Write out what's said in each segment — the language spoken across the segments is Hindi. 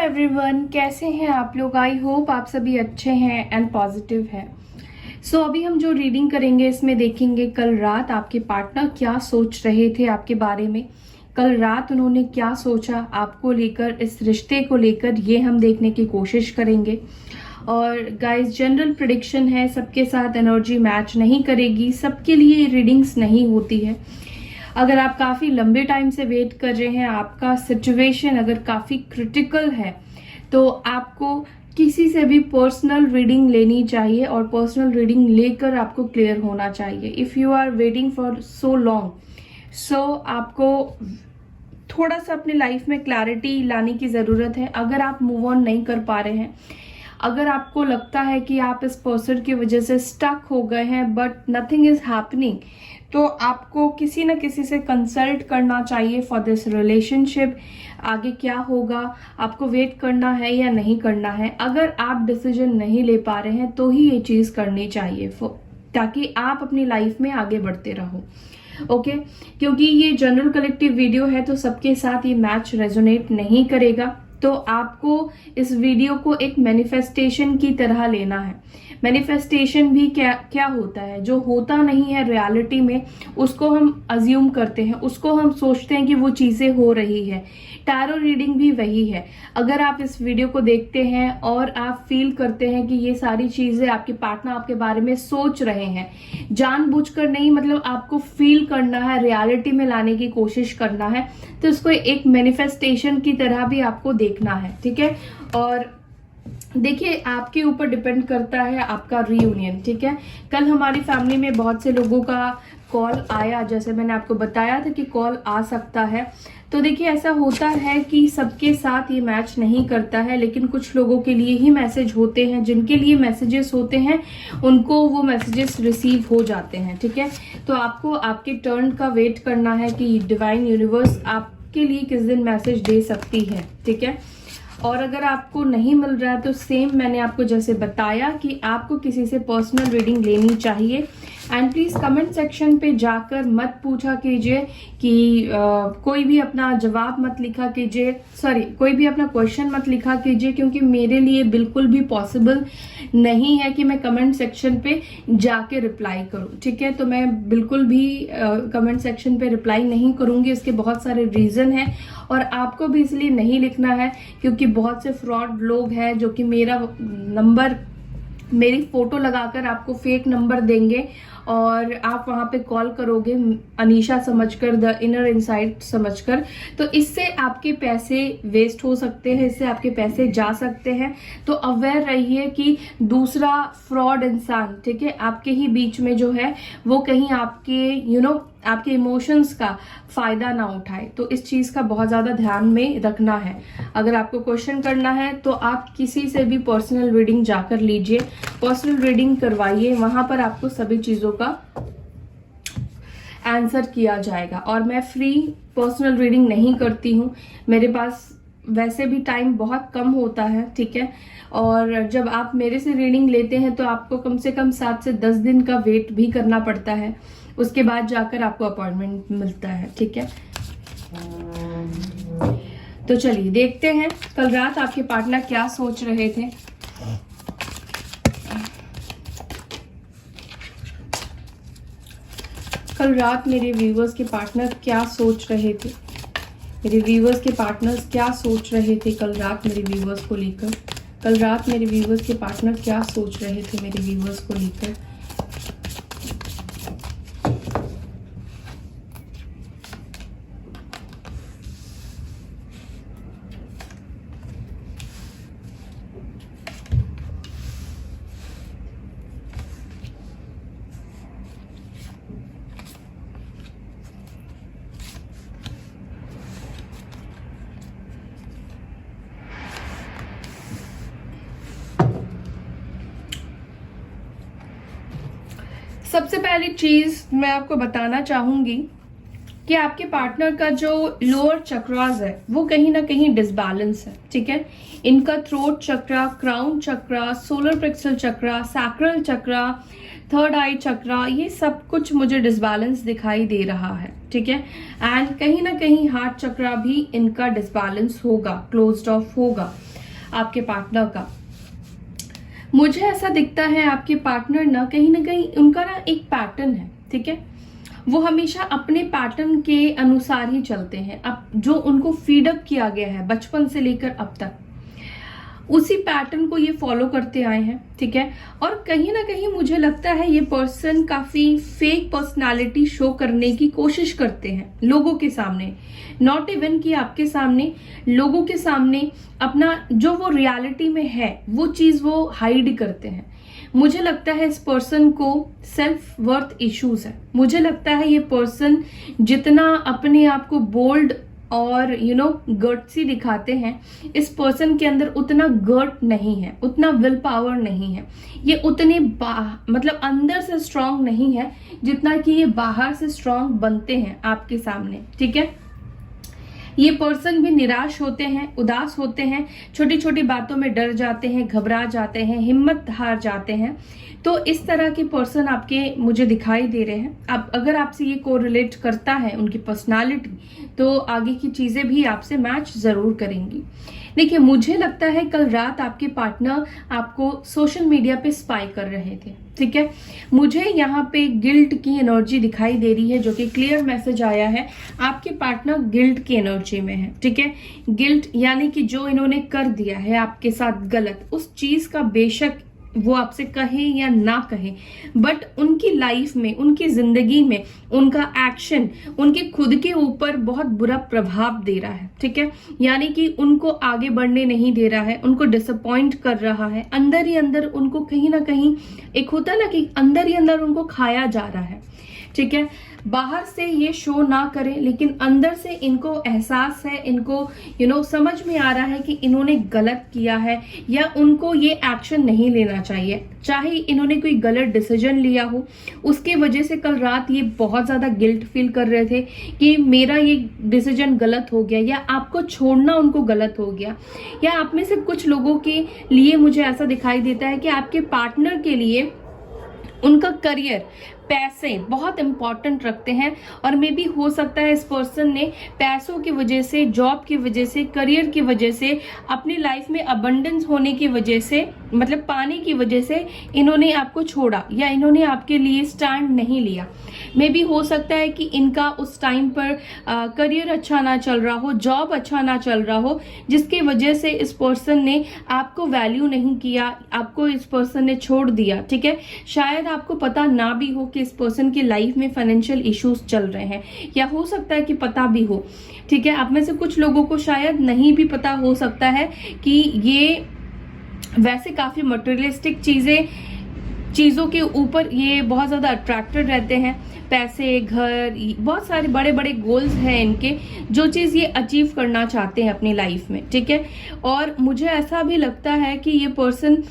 एवरीवन, कैसे हैं आप लोग। आई होप आप सभी अच्छे हैं एंड पॉजिटिव हैं। सो अभी हम जो रीडिंग करेंगे इसमें देखेंगे कल रात आपके पार्टनर क्या सोच रहे थे आपके बारे में। कल रात उन्होंने क्या सोचा आपको लेकर, इस रिश्ते को लेकर, ये हम देखने की कोशिश करेंगे। और गाइस, जनरल प्रेडिक्शन है, सबके साथ एनर्जी मैच नहीं करेगी, सबके लिए रीडिंग्स नहीं होती है। अगर आप काफ़ी लंबे टाइम से वेट कर रहे हैं, आपका सिचुएशन अगर काफ़ी क्रिटिकल है, तो आपको किसी से भी पर्सनल रीडिंग लेनी चाहिए और पर्सनल रीडिंग लेकर आपको क्लियर होना चाहिए। If you are waiting for so long, so आपको थोड़ा सा अपने लाइफ में क्लैरिटी लाने की ज़रूरत है। अगर आप मूव ऑन नहीं कर पा रहे हैं, अगर आपको लगता है कि आप इस पर्सन की वजह से स्टक हो गए हैं बट नथिंग इज हैपनिंग, तो आपको किसी न किसी से कंसल्ट करना चाहिए फॉर दिस रिलेशनशिप। आगे क्या होगा, आपको वेट करना है या नहीं करना है। अगर आप डिसीजन नहीं ले पा रहे हैं तो ही ये चीज़ करनी चाहिए, ताकि आप अपनी लाइफ में आगे बढ़ते रहो। ओके क्योंकि ये जनरल कलेक्टिव वीडियो है, तो सबके साथ ये मैच रेजोनेट नहीं करेगा। तो आपको इस वीडियो को एक मैनिफेस्टेशन की तरह लेना है। मैनिफेस्टेशन भी क्या होता है, जो होता नहीं है रियलिटी में, उसको हम अज्यूम करते हैं, उसको हम सोचते हैं कि वो चीज़ें हो रही है। टैरो रीडिंग भी वही है। अगर आप इस वीडियो को देखते हैं और आप फील करते हैं कि ये सारी चीज़ें आपके पार्टनर आपके बारे में सोच रहे हैं, जानबूझकर नहीं, मतलब आपको फील करना है, रियलिटी में लाने की कोशिश करना है, तो इसको एक मैनिफेस्टेशन की तरह भी आपको देखना है। ठीक है, और देखिए आपके ऊपर डिपेंड करता है आपका रीयूनियन। ठीक है, कल हमारी फैमिली में बहुत से लोगों का कॉल आया, जैसे मैंने आपको बताया था कि कॉल आ सकता है। तो देखिए ऐसा होता है कि सबके साथ ये मैच नहीं करता है, लेकिन कुछ लोगों के लिए ही मैसेज होते हैं, जिनके लिए मैसेजेस होते हैं उनको वो मैसेजेस रिसीव हो जाते हैं। ठीक है, तो आपको आपके टर्न का वेट करना है कि डिवाइन यूनिवर्स आपके लिए किस दिन मैसेज दे सकती है। ठीक है, और अगर आपको नहीं मिल रहा है तो सेम मैंने आपको जैसे बताया कि आपको किसी से पर्सनल रीडिंग लेनी चाहिए। एंड प्लीज़ कमेंट सेक्शन पे जाकर मत पूछा कीजिए कि कोई भी अपना जवाब मत लिखा कीजिए, कोई भी अपना क्वेश्चन मत लिखा कीजिए, क्योंकि मेरे लिए बिल्कुल भी पॉसिबल नहीं है कि मैं कमेंट सेक्शन पे जाके रिप्लाई करूं। ठीक है, तो मैं बिल्कुल भी कमेंट सेक्शन पे रिप्लाई नहीं करूंगी। इसके बहुत सारे रीज़न हैं और आपको भी इसलिए नहीं लिखना है क्योंकि बहुत से फ्रॉड लोग हैं जो कि मेरी फोटो लगाकर आपको फेक नंबर देंगे और आप वहां पे कॉल करोगे अनीशा समझकर, द इनर इनसाइट समझकर, तो इससे आपके पैसे वेस्ट हो सकते हैं, इससे आपके पैसे जा सकते हैं। तो अवेयर रहिए कि दूसरा फ्रॉड इंसान, ठीक है, आपके ही बीच में जो है वो कहीं आपके आपके इमोशंस का फायदा ना उठाए। तो इस चीज का बहुत ज्यादा ध्यान में रखना है। अगर आपको क्वेश्चन करना है तो आप किसी से भी पर्सनल रीडिंग जाकर लीजिए, पर्सनल रीडिंग करवाइए, वहां पर आपको सभी चीजों का आंसर किया जाएगा। और मैं फ्री पर्सनल रीडिंग नहीं करती हूँ, मेरे पास वैसे भी टाइम बहुत कम होता है। ठीक है, और जब आप मेरे से रीडिंग लेते हैं तो आपको कम से कम 7 से 10 दिन का वेट भी करना पड़ता है, उसके बाद जाकर आपको अपॉइंटमेंट मिलता है। ठीक है, तो चलिए देखते हैं कल रात आपके पार्टनर क्या सोच रहे थे। कल रात मेरे व्यूवर्स के पार्टनर क्या सोच रहे थे, मेरे व्यूवर्स के पार्टनर्स क्या सोच रहे थे कल रात मेरे व्यूवर्स को लेकर। कल रात मेरे व्यूवर्स के पार्टनर क्या सोच रहे थे मेरे व्यूवर्स को लेकर। सबसे पहली चीज मैं आपको बताना चाहूंगी कि आपके पार्टनर का जो लोअर चक्रास है वो कहीं ना कहीं डिसबैलेंस है। ठीक है, इनका थ्रोट चक्रा, क्राउन चक्रा, सोलर प्लेक्सस चक्रा, सैक्रल चक्रा, थर्ड आई चक्रा, ये सब कुछ मुझे डिसबैलेंस दिखाई दे रहा है। ठीक है, एंड कहीं ना कहीं हार्ट चक्रा भी इनका डिसबैलेंस होगा, क्लोज्ड ऑफ होगा। आपके पार्टनर का। मुझे ऐसा दिखता है आपके पार्टनर ना कहीं उनका ना एक पैटर्न है, ठीक है। वो हमेशा अपने पैटर्न के अनुसार ही चलते हैं। अब जो उनको फीडअप किया गया है बचपन से लेकर अब तक, उसी पैटर्न को ये फॉलो करते आए हैं, ठीक है। और कहीं ना कहीं मुझे लगता है ये पर्सन काफी फेक पर्सनालिटी शो करने की कोशिश करते हैं लोगों के सामने, नॉट इवन कि आपके सामने, लोगों के सामने अपना जो वो रियलिटी में है वो चीज वो हाइड करते हैं। मुझे लगता है इस पर्सन को सेल्फ वर्थ इश्यूज है। मुझे लगता है ये पर्सन जितना अपने आप को बोल्ड और गट्सी दिखाते हैं, इस पर्सन के अंदर उतना गट नहीं है, उतना विल पावर नहीं है, ये उतने मतलब अंदर से स्ट्रांग नहीं है जितना कि ये बाहर से स्ट्रांग बनते हैं आपके सामने, ठीक है। ये पर्सन भी निराश होते हैं, उदास होते हैं, छोटी छोटी बातों में डर जाते हैं, घबरा जाते हैं, हिम्मत हार जाते हैं। तो इस तरह के पर्सन आपके मुझे दिखाई दे रहे हैं। अब अगर आपसे ये कोरिलेट करता है उनकी पर्सनालिटी, तो आगे की चीजें भी आपसे मैच जरूर करेंगी। देखिए, मुझे लगता है कल रात आपके पार्टनर आपको सोशल मीडिया पे स्पाई कर रहे थे, ठीक है। मुझे यहाँ पे गिल्ट की एनर्जी दिखाई दे रही है, जो कि क्लियर मैसेज आया है, आपके पार्टनर गिल्ट की एनर्जी में है, ठीक है। गिल्ट यानी कि जो इन्होंने कर दिया है आपके साथ गलत, उस चीज का बेशक वो आपसे कहे या ना कहे, बट उनकी लाइफ में, उनकी जिंदगी में उनका एक्शन उनके खुद के ऊपर बहुत बुरा प्रभाव दे रहा है, ठीक है। यानी कि उनको आगे बढ़ने नहीं दे रहा है, उनको डिसअपॉइंट कर रहा है, अंदर ही अंदर उनको कहीं ना कहीं एक होता ना कि अंदर ही अंदर उनको खाया जा रहा है, ठीक है। बाहर से ये शो ना करें, लेकिन अंदर से इनको एहसास है, इनको समझ में आ रहा है कि इन्होंने गलत किया है या उनको ये एक्शन नहीं लेना चाहिए। चाहे इन्होंने कोई गलत डिसीजन लिया हो, उसके वजह से कल रात ये बहुत ज्यादा गिल्ट फील कर रहे थे कि मेरा ये डिसीजन गलत हो गया, या आपको छोड़ना उनको गलत हो गया। या आप में से कुछ लोगों के लिए मुझे ऐसा दिखाई देता है कि आपके पार्टनर के लिए उनका करियर, पैसे बहुत इंपॉर्टेंट रखते हैं, और मे बी हो सकता है इस पर्सन ने पैसों की वजह से, जॉब की वजह से, करियर की वजह से, अपनी लाइफ में अबंडेंस होने की वजह से, मतलब पाने की वजह से इन्होंने आपको छोड़ा या इन्होंने आपके लिए स्टैंड नहीं लिया। मे बी हो सकता है कि इनका उस टाइम पर करियर अच्छा ना चल रहा हो, जॉब अच्छा ना चल रहा हो, जिसकी वजह से इस पर्सन ने आपको वैल्यू नहीं किया, आपको इस पर्सन ने छोड़ दिया, ठीक है। शायद आपको पता ना भी हो कि इस पर्सन की लाइफ में फाइनेंशियल इश्यूज चल रहे हैं, या हो सकता है कि पता भी हो, ठीक है। आप में से कुछ लोगों को शायद नहीं भी पता हो सकता है कि ये वैसे काफी मटेरियलिस्टिक चीजों के ऊपर ये बहुत ज्यादा अट्रैक्टेड रहते हैं। पैसे, घर, बहुत सारे बड़े बड़े गोल्स हैं इनके, जो चीज ये अचीव करना चाहते हैं अपनी लाइफ में, ठीक है। और मुझे ऐसा भी लगता है कि ये पर्सन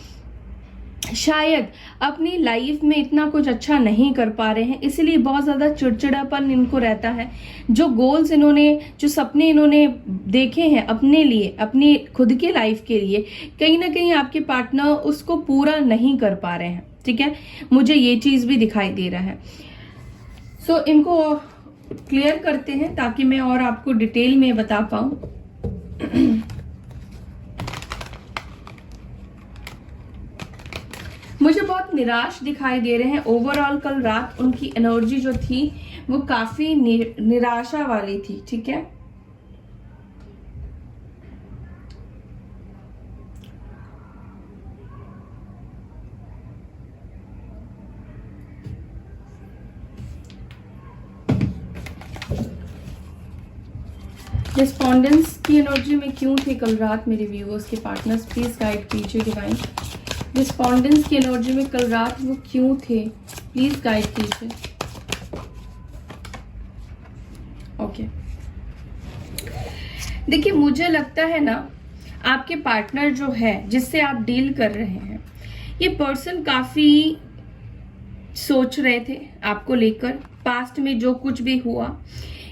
शायद अपनी लाइफ में इतना कुछ अच्छा नहीं कर पा रहे हैं, इसलिए बहुत ज्यादा चिड़चिड़ापन इनको रहता है। जो गोल्स इन्होंने, जो सपने इन्होंने देखे हैं अपने लिए, अपनी खुद की लाइफ के लिए, कहीं ना कहीं आपके पार्टनर उसको पूरा नहीं कर पा रहे हैं, ठीक है। मुझे ये चीज भी दिखाई दे रहा है। सो इनको क्लियर करते हैं ताकि मैं और आपको डिटेल में बता पाऊं। मुझे बहुत निराश दिखाई दे रहे हैं। ओवरऑल कल रात उनकी एनर्जी जो थी वो काफी निराशा वाली थी, ठीक है। रिस्पॉन्डेंस की एनर्जी में क्यों थे कल रात मेरे व्यूअर्स के पार्टनर्स, प्लीज गाइड कीजिए डिवाइन। रिस्पॉन्डेंस की एनर्जी में कल रात वो क्यों थे, प्लीज गाइड कीजिए। ओके, देखिए मुझे लगता है ना, आपके पार्टनर जो है जिससे आप डील कर रहे हैं, ये पर्सन काफी सोच रहे थे आपको लेकर, पास्ट में जो कुछ भी हुआ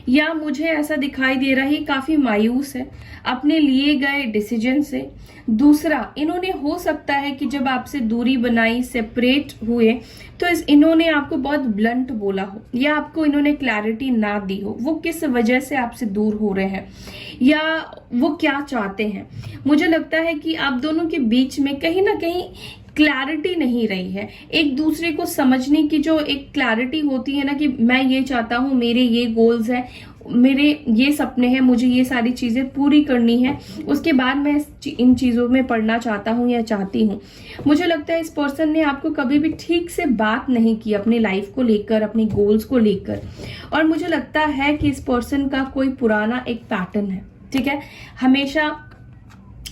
या मुझे ऐसा दिखाई दे रहा है काफी मायूस है अपने लिए गए डिसीजन से। दूसरा, इन्होंने हो सकता है कि जब आपसे दूरी बनाई, सेपरेट हुए, तो इन्होंने आपको बहुत ब्लंट बोला हो या आपको इन्होंने क्लैरिटी ना दी हो वो किस वजह से आपसे दूर हो रहे हैं या वो क्या चाहते हैं। मुझे लगता है कि आप दोनों के बीच में कहीं ना कहीं क्लैरिटी नहीं रही है। एक दूसरे को समझने की जो एक क्लैरिटी होती है ना कि मैं ये चाहता हूं, मेरे ये गोल्स हैं, मेरे ये सपने हैं, मुझे ये सारी चीजें पूरी करनी है, उसके बाद मैं इन चीजों में पढ़ना चाहता हूं या चाहती हूं। मुझे लगता है इस पर्सन ने आपको कभी भी ठीक से बात नहीं की अपनी लाइफ को लेकर, अपने गोल्स को लेकर। और मुझे लगता है कि इस पर्सन का कोई पुराना एक पैटर्न है, ठीक है, हमेशा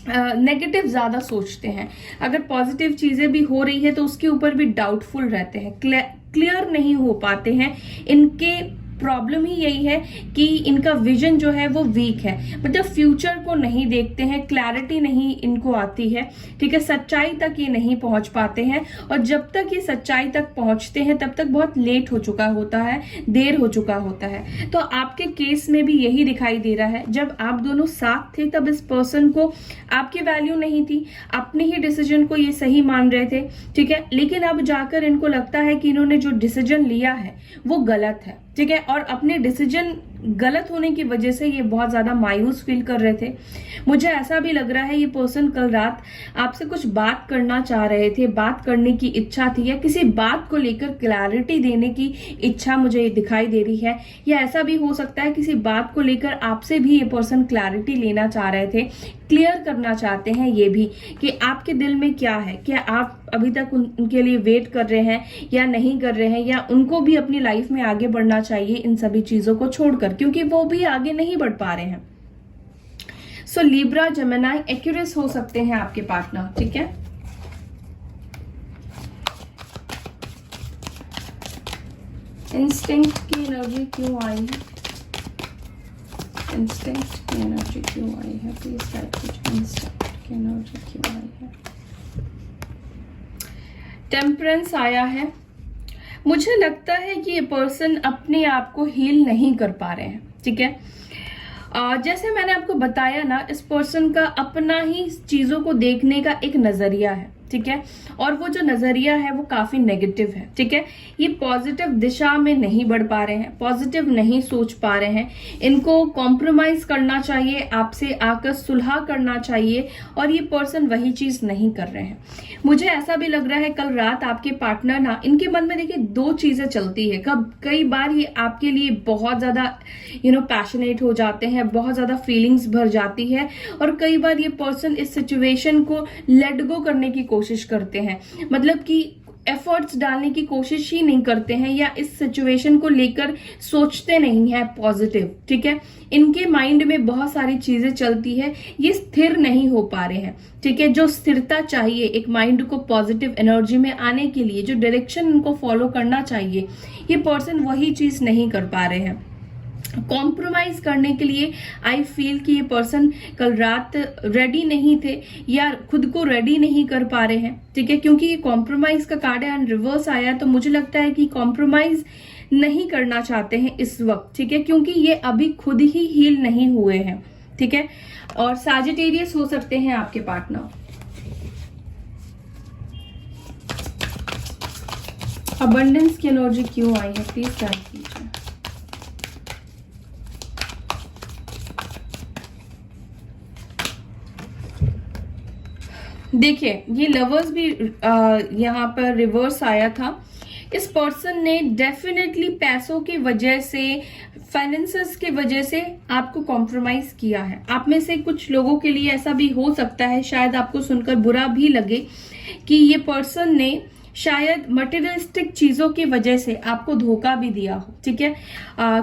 नेगेटिव ज्यादा सोचते हैं। अगर पॉजिटिव चीजें भी हो रही है तो उसके ऊपर भी डाउटफुल रहते हैं, क्लियर नहीं हो पाते हैं। इनके प्रॉब्लम ही यही है कि इनका विजन जो है वो वीक है, मतलब फ्यूचर को नहीं देखते हैं, क्लैरिटी नहीं इनको आती है, ठीक है, सच्चाई तक ये नहीं पहुंच पाते हैं। और जब तक ये सच्चाई तक पहुंचते हैं तब तक बहुत लेट हो चुका होता है, देर हो चुका होता है। तो आपके केस में भी यही दिखाई दे रहा है, जब आप दोनों साथ थे तब इस पर्सन को आपकी वैल्यू नहीं थी, अपने ही डिसीजन को ये सही मान रहे थे, ठीक है, लेकिन अब जाकर इनको लगता है कि इन्होंने जो डिसीजन लिया है वो गलत है, ठीक है, और अपने डिसीजन गलत होने की वजह से ये बहुत ज्यादा मायूस फील कर रहे थे। मुझे ऐसा भी लग रहा है ये पर्सन कल रात आपसे कुछ बात करना चाह रहे थे, बात करने की इच्छा थी या किसी बात को लेकर क्लैरिटी देने की इच्छा मुझे दिखाई दे रही है। या ऐसा भी हो सकता है किसी बात को लेकर आपसे भी ये पर्सन क्लैरिटी लेना चाह रहे थे, क्लियर करना चाहते हैं ये भी कि आपके दिल में क्या है, क्या आप अभी तक उनके लिए वेट कर रहे हैं या नहीं कर रहे हैं, या उनको भी अपनी लाइफ में आगे बढ़ना चाहिए इन सभी चीजों को छोड़कर, क्योंकि वो भी आगे नहीं बढ़ पा रहे हैं। सो लिब्रा, जेमिनी, एक्यूरियस हो सकते हैं आपके पार्टनर, ठीक है। इंस्टिंक्ट की एनर्जी क्यों आई है, इंस्टिंक्ट की एनर्जी क्यों आई है, प्लीज गाइड कीजिए, इंस्टिंक्ट की एनर्जी क्यों आई है। टेम्परेंस आया है। मुझे लगता है कि ये पर्सन अपने आप को हील नहीं कर पा रहे हैं, ठीक है। जैसे मैंने आपको बताया ना, इस पर्सन का अपना ही चीजों को देखने का एक नजरिया है, ठीक है, और वो जो नजरिया है वो काफी नेगेटिव है, ठीक है। ये पॉजिटिव दिशा में नहीं बढ़ पा रहे हैं, पॉजिटिव नहीं सोच पा रहे हैं। इनको कॉम्प्रोमाइज करना चाहिए, आपसे आकर सुलह करना चाहिए, और ये पर्सन वही चीज नहीं कर रहे हैं। मुझे ऐसा भी लग रहा है कल रात आपके पार्टनर ना, इनके मन में देखिए दो चीजें चलती है। कई बार ये आपके लिए बहुत ज्यादा पैशनेट हो जाते हैं, बहुत ज्यादा फीलिंग्स भर जाती है, और कई बार ये पर्सन इस सिचुएशन को लेट गो करने की कोशिश करते हैं, मतलब कि एफर्ट्स डालने की कोशिश ही नहीं करते हैं, या इस सिचुएशन को लेकर सोचते नहीं है पॉजिटिव, ठीक है। इनके माइंड में बहुत सारी चीजें चलती है, ये स्थिर नहीं हो पा रहे हैं, ठीक है। जो स्थिरता चाहिए एक माइंड को पॉजिटिव एनर्जी में आने के लिए, जो डायरेक्शन इनको फॉलो करना चाहिए, ये पर्सन वही चीज नहीं कर पा रहे हैं। कॉम्प्रोमाइज करने के लिए आई फील कि ये पर्सन कल रात रेडी नहीं थे या खुद को रेडी नहीं कर पा रहे हैं, ठीक है, क्योंकि ये कॉम्प्रोमाइज का कार्ड एंड रिवर्स आया, तो मुझे लगता है कि कॉम्प्रोमाइज नहीं करना चाहते हैं इस वक्त, ठीक है, क्योंकि ये अभी खुद ही हील नहीं हुए हैं, ठीक है। और सैजिटेरियस हो सकते हैं आपके पार्टनर। अबंडेंस की एनर्जी क्यों आई है, प्लीज गाइड कीजिए। देखिए, ये लवर्स भी यहाँ पर रिवर्स आया था। इस पर्सन ने डेफिनेटली पैसों की वजह से, फाइनेंसेस की वजह से आपको कॉम्प्रोमाइज किया है। आप में से कुछ लोगों के लिए ऐसा भी हो सकता है, शायद आपको सुनकर बुरा भी लगे, कि ये पर्सन ने शायद मटेरियलिस्टिक चीजों की वजह से आपको धोखा भी दिया हो, ठीक है।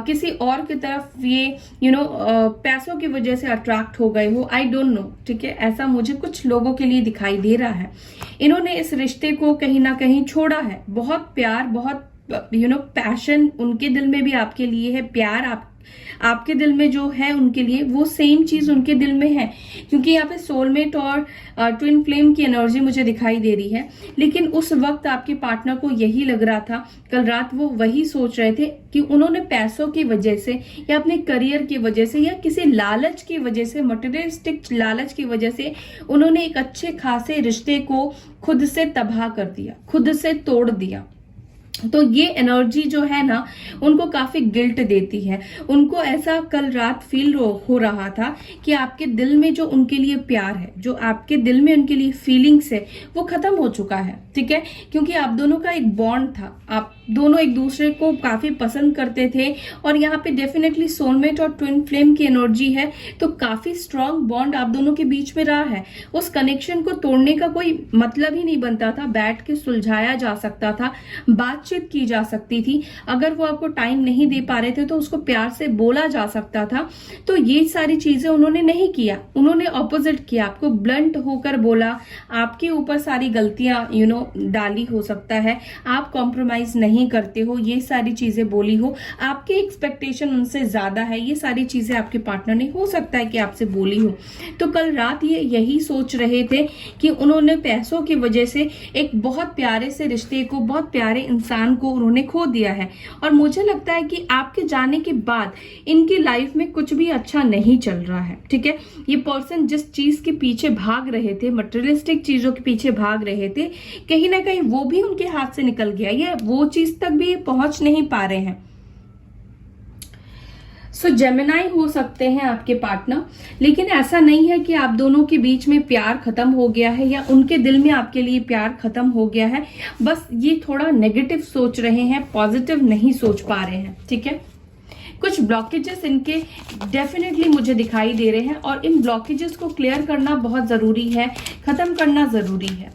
किसी और की तरफ ये पैसों की वजह से अट्रैक्ट हो गए हो, आई डोंट नो, ठीक है। ऐसा मुझे कुछ लोगों के लिए दिखाई दे रहा है। इन्होंने इस रिश्ते को कहीं ना कहीं छोड़ा है। बहुत प्यार, बहुत पैशन उनके दिल में भी आपके लिए है, प्यार आपके दिल में जो है उनके लिए, वो सेम चीज उनके दिल में है। क्योंकि यहाँ पे सोलमेट और ट्विन फ्लेम की एनर्जी मुझे दिखाई दे रही है। लेकिन उस वक्त आपके पार्टनर को यही लग रहा था, कल रात वो वही सोच रहे थे कि उन्होंने पैसों की वजह से या अपने करियर की वजह से या किसी लालच की वजह से, मटेरियलिस्टिक लालच की वजह से उन्होंने एक अच्छे खासे रिश्ते को खुद से तबाह कर दिया, खुद से तोड़ दिया। तो ये एनर्जी जो है ना, उनको काफी गिल्ट देती है। उनको ऐसा कल रात फील हो रहा था कि आपके दिल में जो उनके लिए प्यार है, जो आपके दिल में उनके लिए फीलिंग्स है, वो खत्म हो चुका है। ठीक है, क्योंकि आप दोनों का एक बॉन्ड था, आप दोनों एक दूसरे को काफी पसंद करते थे। और यहाँ पे डेफिनेटली सोलमेट और ट्विन फ्लेम की एनर्जी है, तो काफी स्ट्रांग बॉन्ड आप दोनों के बीच में रहा है। उस कनेक्शन को तोड़ने का कोई मतलब ही नहीं बनता था, बैठ के सुलझाया जा सकता था, बातचीत की जा सकती थी। अगर वो आपको टाइम नहीं दे पा रहे थे तो उसको प्यार से बोला जा सकता था। तो ये सारी चीजें उन्होंने नहीं किया, उन्होंने ऑपोजिट किया, आपको ब्लंट होकर बोला, आपके ऊपर सारी गलतियां डाली हो सकता है, आप कॉम्प्रोमाइज नहीं करते हो, ये सारी चीजें बोली हो, आपके एक्सपेक्टेशन उनसे ज्यादा है, ये सारी चीजें आपके पार्टनर ने हो सकता है कि आपसे बोली हो। तो कल रात ये यही सोच रहे थे कि उन्होंने पैसों की वजह से एक बहुत प्यारे से रिश्ते को, बहुत प्यारे इंसान को उन्होंने खो दिया है। और मुझे लगता है कि आपके जाने के बाद इनकी लाइफ में कुछ भी अच्छा नहीं चल रहा है। ठीक है, ये पर्सन जिस चीज के पीछे भाग रहे थे, मटेरियलिस्टिक चीजों के पीछे भाग रहे थे, कहीं ना कहीं वो भी उनके हाथ से निकल गया, ये वो चीज तक भी पहुंच नहीं पा रहे हैं। सो जेमिनाई हो सकते हैं आपके पार्टनर, लेकिन ऐसा नहीं है कि आप दोनों के बीच में प्यार खत्म हो गया है या उनके दिल में आपके लिए प्यार खत्म हो गया है। बस ये थोड़ा नेगेटिव सोच रहे हैं, पॉजिटिव नहीं सोच पा रहे हैं। ठीक है, कुछ ब्लॉकेजेस इनके डेफिनेटली मुझे दिखाई दे रहे हैं और इन ब्लॉकेजेस को क्लियर करना बहुत जरूरी है, खत्म करना जरूरी है।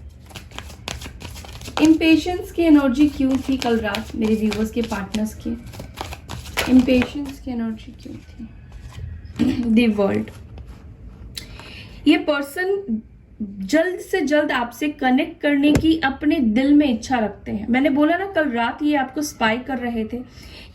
इम्पेशंस की एनर्जी क्यों थी कल रात मेरे व्यूवर्स के पार्टनर्स की? इम्पेशंस की एनर्जी क्यों थी? द वर्ल्ड, ये पर्सन जल्द से जल्द आपसे कनेक्ट करने की अपने दिल में इच्छा रखते हैं। मैंने बोला ना, कल रात ये आपको स्पाई कर रहे थे,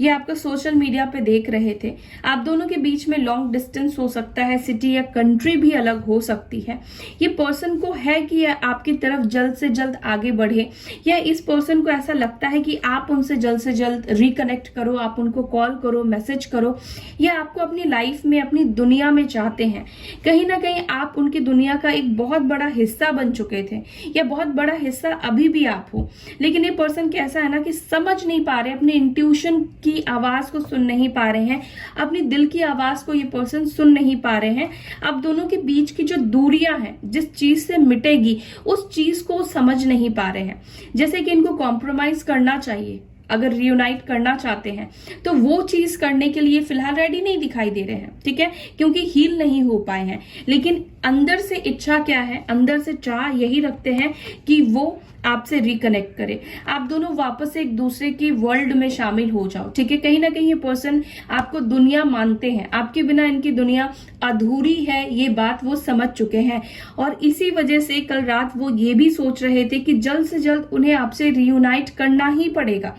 ये आपको सोशल मीडिया पे देख रहे थे। आप दोनों के बीच में लॉन्ग डिस्टेंस हो सकता है, सिटी या कंट्री भी अलग हो सकती है। ये पर्सन को है कि आपकी तरफ जल्द से जल्द आगे बढ़े, या इस पर्सन को ऐसा लगता है कि आप उनसे जल्द से जल्द रिकनेक्ट करो, आप उनको कॉल करो, मैसेज करो, या आपको अपनी लाइफ में, अपनी दुनिया में चाहते हैं। कहीं ना कहीं आप उनकी दुनिया का एक बहुत बड़ा हिस्सा बन चुके थे, या बहुत बड़ा हिस्सा अभी भी आप हो। लेकिन ये पर्सन कैसा है ना कि समझ नहीं पा रहे, अपने इंट्यूशन की आवाज को सुन नहीं पा रहे हैं, अपनी दिल की आवाज को ये पर्सन सुन नहीं पा रहे हैं। अब दोनों के बीच की जो दूरियां हैं, जिस चीज से मिटेगी, उस चीज को समझ नहीं पा रहे हैं। जैसे कि इनको कॉम्प्रोमाइज करना चाहिए, अगर रियूनाइट करना चाहते हैं तो वो चीज करने के लिए फिलहाल रेडी नहीं दिखाई दे रहे हैं। ठीक है, क्योंकि हील नहीं हो पाए हैं। लेकिन अंदर से इच्छा क्या है, अंदर से चाह यही रखते हैं कि वो आपसे रिकनेक्ट करे, आप दोनों वापस एक दूसरे की वर्ल्ड में शामिल हो जाओ। ठीक है, कहीं ना कहीं ये पर्सन आपको दुनिया मानते हैं, आपके बिना इनकी दुनिया अधूरी है, ये बात वो समझ चुके हैं। और इसी वजह से कल रात वो ये भी सोच रहे थे कि जल्द से जल्द उन्हें आपसे रियूनाइट करना ही पड़ेगा,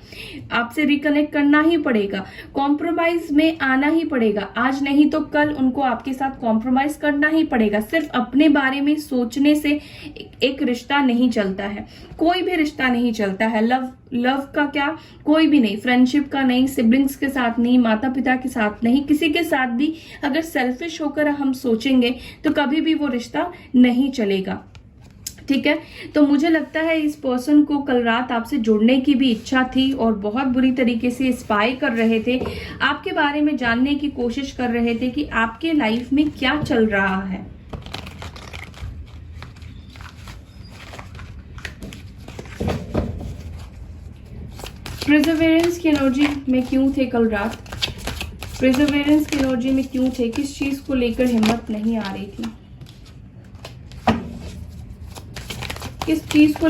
आपसे रिकनेक्ट करना ही पड़ेगा, कॉम्प्रोमाइज में आना ही पड़ेगा। आज नहीं तो कल उनको आपके साथ कॉम्प्रोमाइज करना ही पड़ेगा। सिर्फ अपने बारे में सोचने से एक रिश्ता नहीं चलता है, कोई भी रिश्ता नहीं चलता है। लव का क्या, कोई भी नहीं, फ्रेंडशिप का नहीं, सिबलिंग्स के साथ नहीं, माता पिता के साथ नहीं, किसी के साथ भी अगर सेल्फिश होकर हम सोचेंगे तो कभी भी वो रिश्ता नहीं चलेगा। ठीक है, तो मुझे लगता है इस पर्सन को कल रात आपसे जुड़ने की भी इच्छा थी और बहुत बुरी तरीके से स्पाई कर रहे थे, आपके बारे में जानने की कोशिश कर रहे थे कि आपके लाइफ में क्या चल रहा है। प्रिजर्वेरेंस की एनर्जी में क्यों थे कल रात? प्रिजर्वेरेंस की एनर्जी में क्यों थे? किस चीज को लेकर हिम्मत नहीं आ रही थी? किस चीज को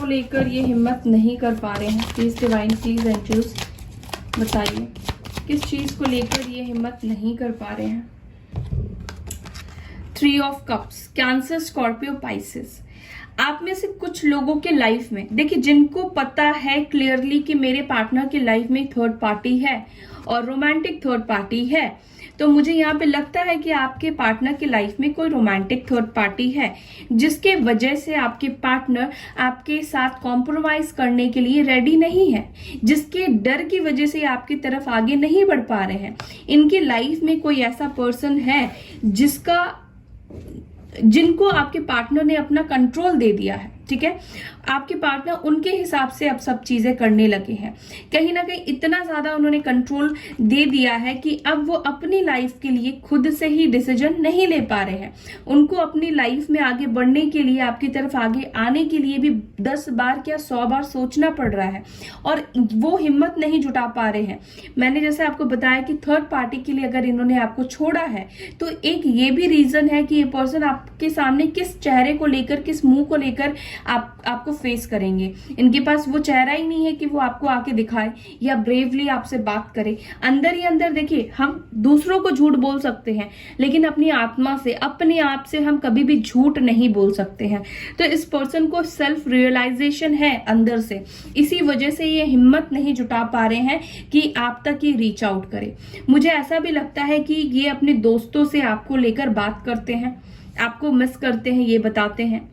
लेकर ये हिम्मत नहीं कर पा रहे हैं? प्लीज डिवाइन, प्लीज एंजल्स बताइए, किस चीज को लेकर ये हिम्मत नहीं कर पा रहे हैं? 3 of cups, cancer, Scorpio, Pisces. आप में से कुछ लोगों के लाइफ में, देखिए, जिनको पता है क्लियरली कि मेरे पार्टनर की लाइफ में थर्ड पार्टी है और रोमांटिक थर्ड पार्टी है, तो मुझे यहाँ पे लगता है कि आपके पार्टनर की लाइफ में कोई रोमांटिक थर्ड पार्टी है, जिसके वजह से आपके पार्टनर आपके साथ कॉम्प्रोमाइज करने के लिए रेडी नहीं है, जिसके डर की वजह से आपकी तरफ आगे नहीं बढ़ पा रहे हैं। इनकी लाइफ में कोई ऐसा पर्सन है जिनको आपके पार्टनर ने अपना कंट्रोल दे दिया है, ठीक है। आपके पार्टनर उनके हिसाब से अब सब चीजें करने लगे हैं। कहीं ना कहीं इतना ज्यादा उन्होंने कंट्रोल दे दिया है कि अब वो अपनी लाइफ के लिए खुद से ही डिसीजन नहीं ले पा रहे हैं। उनको अपनी लाइफ में आगे बढ़ने के लिए, आपकी तरफ आगे आने के लिए भी 10 बार क्या 100 बार सोचना पड़ रहा है और वो हिम्मत नहीं जुटा पा रहे हैं। मैंने जैसे आपको बताया कि थर्ड पार्टी के लिए अगर इन्होंने आपको छोड़ा है तो एक ये भी रीजन है कि ये पर्सन आपके सामने किस चेहरे को लेकर, किस मुंह को लेकर आपको फेस करेंगे। इनके पास वो चेहरा ही नहीं है कि वो आपको आके दिखाए या ब्रेवली आपसे बात करे। अंदर ही अंदर देखिए, हम दूसरों को झूठ बोल सकते हैं, लेकिन अपनी आत्मा से, अपने आप से हम कभी भी झूठ नहीं बोल सकते हैं। तो इस पर्सन को सेल्फ रियलाइजेशन है अंदर से, इसी वजह से ये हिम्मत नहीं जुटा पा रहे हैं कि आप तक ये रीच आउट करे। मुझे ऐसा भी लगता है कि ये अपने दोस्तों से आपको लेकर बात करते हैं, आपको मिस करते हैं, ये बताते हैं,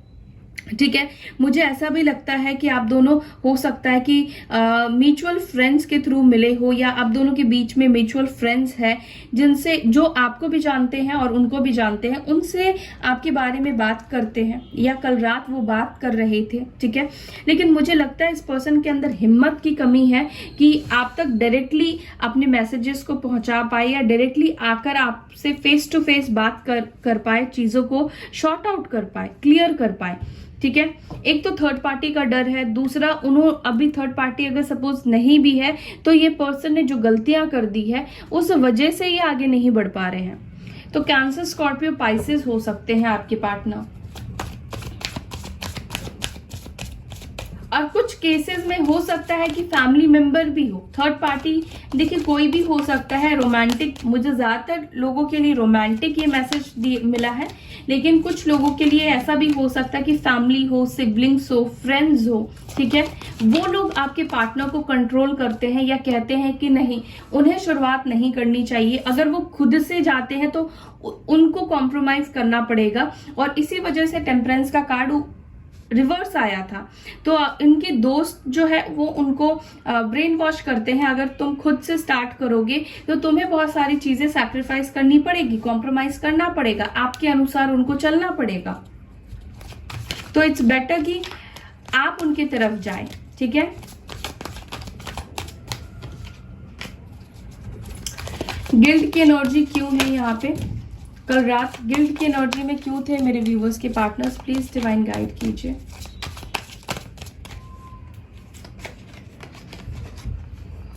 ठीक है। मुझे ऐसा भी लगता है कि आप दोनों, हो सकता है कि म्यूचुअल फ्रेंड्स के थ्रू मिले हो, या आप दोनों के बीच में म्यूचुअल फ्रेंड्स है जिनसे, जो आपको भी जानते हैं और उनको भी जानते हैं, उनसे आपके बारे में बात करते हैं, या कल रात वो बात कर रहे थे, ठीक है। लेकिन मुझे लगता है इस पर्सन के अंदर हिम्मत की कमी है कि आप तक डायरेक्टली अपने मैसेजेस को पहुंचा पाए, या डायरेक्टली आकर आपसे फेस टू फेस बात कर पाए, चीजों को शॉर्ट आउट कर पाए, क्लियर कर पाए, ठीक है। एक तो थर्ड पार्टी का डर है, दूसरा अभी थर्ड पार्टी अगर सपोज नहीं भी है तो ये पर्सन ने जो गलतियां कर दी है उस वजह से ये आगे नहीं बढ़ पा रहे हैं। तो कैंसर, स्कॉर्पियो, पाइसेस हो सकते हैं आपके पार्टनर। और कुछ केसेस में हो सकता है कि फैमिली मेंबर भी हो। थर्ड पार्टी देखिए कोई भी हो सकता है, रोमांटिक, मुझे ज्यादातर लोगों के लिए रोमांटिक ये मैसेज मिला है, लेकिन कुछ लोगों के लिए ऐसा भी हो सकता है कि फैमिली हो, सिबलिंग्स हो, फ्रेंड्स हो, ठीक है। वो लोग आपके पार्टनर को कंट्रोल करते हैं या कहते हैं कि नहीं, उन्हें शुरुआत नहीं करनी चाहिए। अगर वो खुद से जाते हैं तो उनको कॉम्प्रोमाइज करना पड़ेगा, और इसी वजह से टेम्परेंस का कार्ड रिवर्स आया था। तो इनके दोस्त जो है वो उनको ब्रेन वॉश करते हैं, अगर तुम खुद से स्टार्ट करोगे तो तुम्हें बहुत सारी चीजें सैक्रिफाइस करनी पड़ेगी, कॉम्प्रोमाइज करना पड़ेगा, आपके अनुसार उनको चलना पड़ेगा। तो इट्स बेटर कि आप उनकी तरफ जाएं, ठीक है। गिल्ट की एनर्जी क्यों है यहाँ पे? कल रात गिल्ट की एनर्जी में क्यों थे मेरे व्यूवर्स के पार्टनर्स? प्लीज डिवाइन गाइड कीजिए।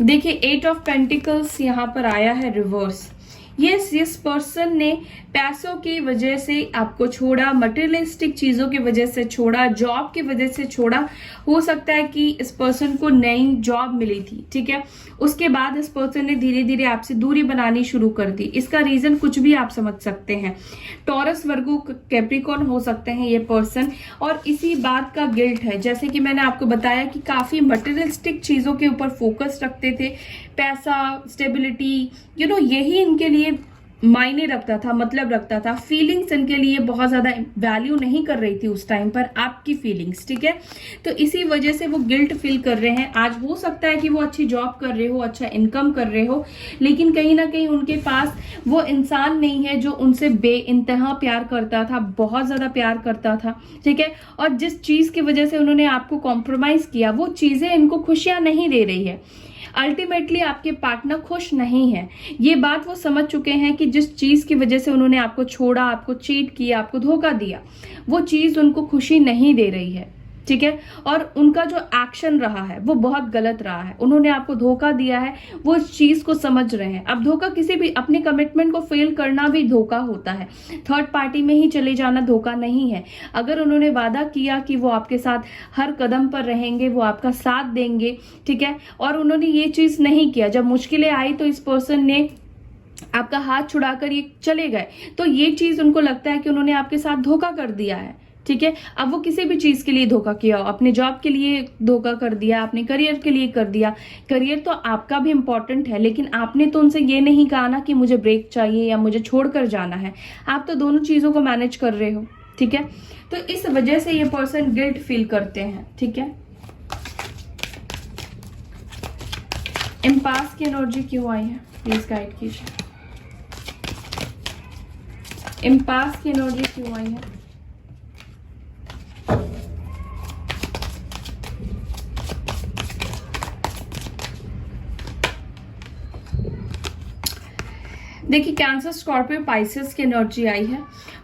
देखिए 8 ऑफ पेंटिकल्स यहाँ पर आया है रिवर्स। यस, इस पर्सन ने पैसों की वजह से आपको छोड़ा, मटेरियलिस्टिक चीजों की वजह से छोड़ा, जॉब की वजह से छोड़ा। हो सकता है कि इस पर्सन को नई जॉब मिली थी, ठीक है, उसके बाद इस पर्सन ने धीरे धीरे आपसे दूरी बनानी शुरू कर दी। इसका रीजन कुछ भी आप समझ सकते हैं। टॉरस, वर्गो, कैप्रिकॉर्न हो सकते हैं ये पर्सन, और इसी बात का गिल्ट है। जैसे कि मैंने आपको बताया कि काफी मटेरियलिस्टिक चीजों के ऊपर फोकस रखते थे, पैसा, स्टेबिलिटी, यही इनके लिए मायने रखता था, मतलब रखता था। फीलिंग्स इनके लिए बहुत ज्यादा वैल्यू नहीं कर रही थी उस टाइम पर, आपकी फीलिंग्स, ठीक है। तो इसी वजह से वो गिल्ट फील कर रहे हैं। आज हो सकता है कि वो अच्छी जॉब कर रहे हो, अच्छा इनकम कर रहे हो, लेकिन कहीं ना कहीं उनके पास वो इंसान नहीं है जो उनसे बेइंतहा प्यार करता था, बहुत ज्यादा प्यार करता था, ठीक है। और जिस चीज की वजह से उन्होंने आपको कॉम्प्रोमाइज किया, वो चीजें इनको खुशियां नहीं दे रही है। अल्टीमेटली आपके पार्टनर खुश नहीं है। ये बात वो समझ चुके हैं कि जिस चीज की वजह से उन्होंने आपको छोड़ा, आपको चीट किया, आपको धोखा दिया, वो चीज उनको खुशी नहीं दे रही है, ठीक है। और उनका जो एक्शन रहा है वो बहुत गलत रहा है। उन्होंने आपको धोखा दिया है, वो इस चीज को समझ रहे हैं। अब धोखा, किसी भी अपने कमिटमेंट को फेल करना भी धोखा होता है। थर्ड पार्टी में ही चले जाना धोखा नहीं है। अगर उन्होंने वादा किया कि वो आपके साथ हर कदम पर रहेंगे, वो आपका साथ देंगे, ठीक है, और उन्होंने ये चीज नहीं किया, जब मुश्किलें आई तो इस पर्सन ने आपका हाथ छुड़ाकर ये चले गए, तो ये चीज उनको लगता है कि उन्होंने आपके साथ धोखा कर दिया है, ठीक है। अब वो किसी भी चीज के लिए धोखा किया हो, अपने जॉब के लिए धोखा कर दिया, अपने करियर के लिए कर दिया। करियर तो आपका भी इंपॉर्टेंट है, लेकिन आपने तो उनसे ये नहीं कहा ना कि मुझे ब्रेक चाहिए या मुझे छोड़कर जाना है। आप तो दोनों चीजों को मैनेज कर रहे हो, ठीक है। तो इस वजह से ये पर्सन गिल्ट फील करते हैं, ठीक है। एम्पास की एनर्जी क्यों आई है, प्लीज गाइड कीजिए। एम्पास की एनर्जी क्यों आई है? देखिए, कैंसर, स्कॉर्पियो, पाइसेस की एनर्जी आई है।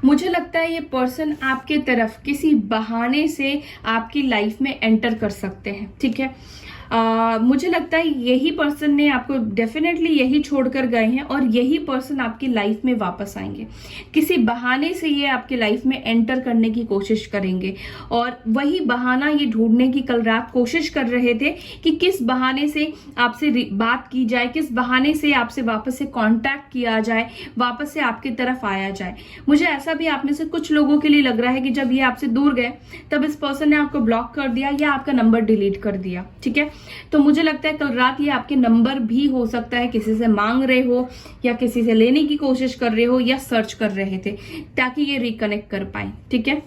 मुझे लगता है ये पर्सन आपके तरफ किसी बहाने से आपकी लाइफ में एंटर कर सकते हैं, ठीक है। मुझे लगता है यही पर्सन ने आपको डेफिनेटली यही छोड़कर गए हैं और यही पर्सन आपकी लाइफ में वापस आएंगे। किसी बहाने से ये आपकी लाइफ में एंटर करने की कोशिश करेंगे और वही बहाना ये ढूंढने की कल रात कोशिश कर रहे थे कि किस बहाने से आपसे बात की जाए, किस बहाने से आपसे वापस से कांटेक्ट किया जाए, वापस से आपकी तरफ आया जाए। मुझे ऐसा भी आप में से कुछ लोगों के लिए लग रहा है कि जब ये आपसे दूर गए तब इस पर्सन ने आपको ब्लॉक कर दिया या आपका नंबर डिलीट कर दिया, ठीक है। तो मुझे लगता है कल रात ये आपके नंबर भी हो सकता है किसी से मांग रहे हो या किसी से लेने की कोशिश कर रहे हो या सर्च कर रहे थे ताकि ये रिकनेक्ट कर पाए, ठीक है।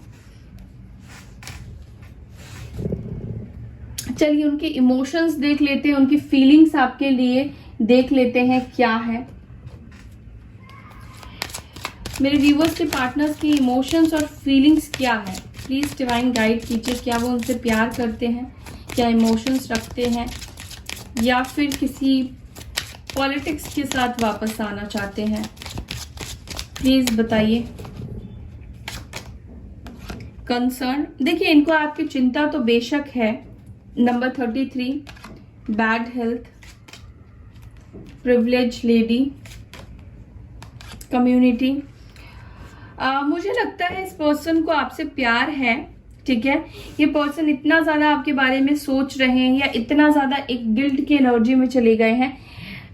चलिए उनके इमोशंस देख लेते हैं, उनकी फीलिंग्स आपके लिए देख लेते हैं क्या है। मेरे व्यूवर्स के पार्टनर्स की इमोशंस और फीलिंग्स क्या है, प्लीज डिवाइन गाइड कीजिए। क्या वो उनसे प्यार करते हैं, क्या इमोशंस रखते हैं, या फिर किसी पॉलिटिक्स के साथ वापस आना चाहते हैं, प्लीज बताइए। कंसर्न, देखिए इनको आपकी चिंता तो बेशक है। Number 33, bad health, privilege lady, community. मुझे लगता है इस पर्सन को आपसे प्यार है, ठीक है। ये पर्सन इतना ज्यादा आपके बारे में सोच रहे हैं या इतना ज्यादा एक गिल्ट की एनर्जी में चले गए हैं।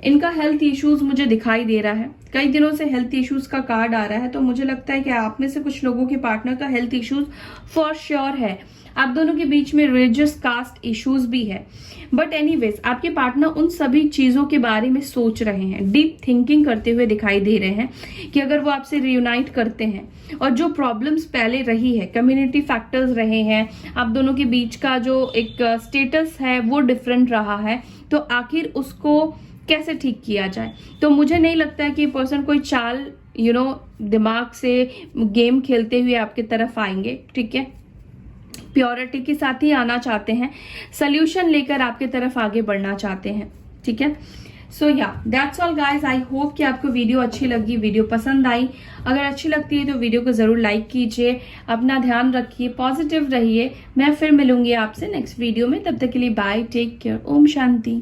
इनका हेल्थ इश्यूज मुझे दिखाई दे रहा है, कई दिनों से हेल्थ इश्यूज का कार्ड आ रहा है। तो मुझे लगता है कि आप में से कुछ लोगों के पार्टनर का हेल्थ इश्यूज फॉर श्योर है। आप दोनों के बीच में रिलीजियस कास्ट इश्यूज भी है, बट एनीवेज आपके पार्टनर उन सभी चीजों के बारे में सोच रहे हैं, डीप थिंकिंग करते हुए दिखाई दे रहे हैं कि अगर वो आपसे रियूनाइट करते हैं और जो प्रॉब्लम्स पहले रही है, कम्युनिटी फैक्टर्स रहे हैं, आप दोनों के बीच का जो एक स्टेटस है वो डिफरेंट रहा है, तो आखिर उसको कैसे ठीक किया जाए। तो मुझे नहीं लगता है कि पर्सन कोई चाल दिमाग से गेम खेलते हुए आपके तरफ आएंगे, ठीक है। प्योरिटी के साथ ही आना चाहते हैं, सोल्यूशन लेकर आपके तरफ आगे बढ़ना चाहते हैं, ठीक है। सो या that's all guys. I hope कि आपको वीडियो अच्छी लगी, वीडियो पसंद आई। अगर अच्छी लगती है तो वीडियो को जरूर लाइक कीजिए। अपना ध्यान रखिए, पॉजिटिव रहिए। मैं फिर मिलूंगी आपसे नेक्स्ट वीडियो में, तब तक के लिए bye, take care, Om Shanti.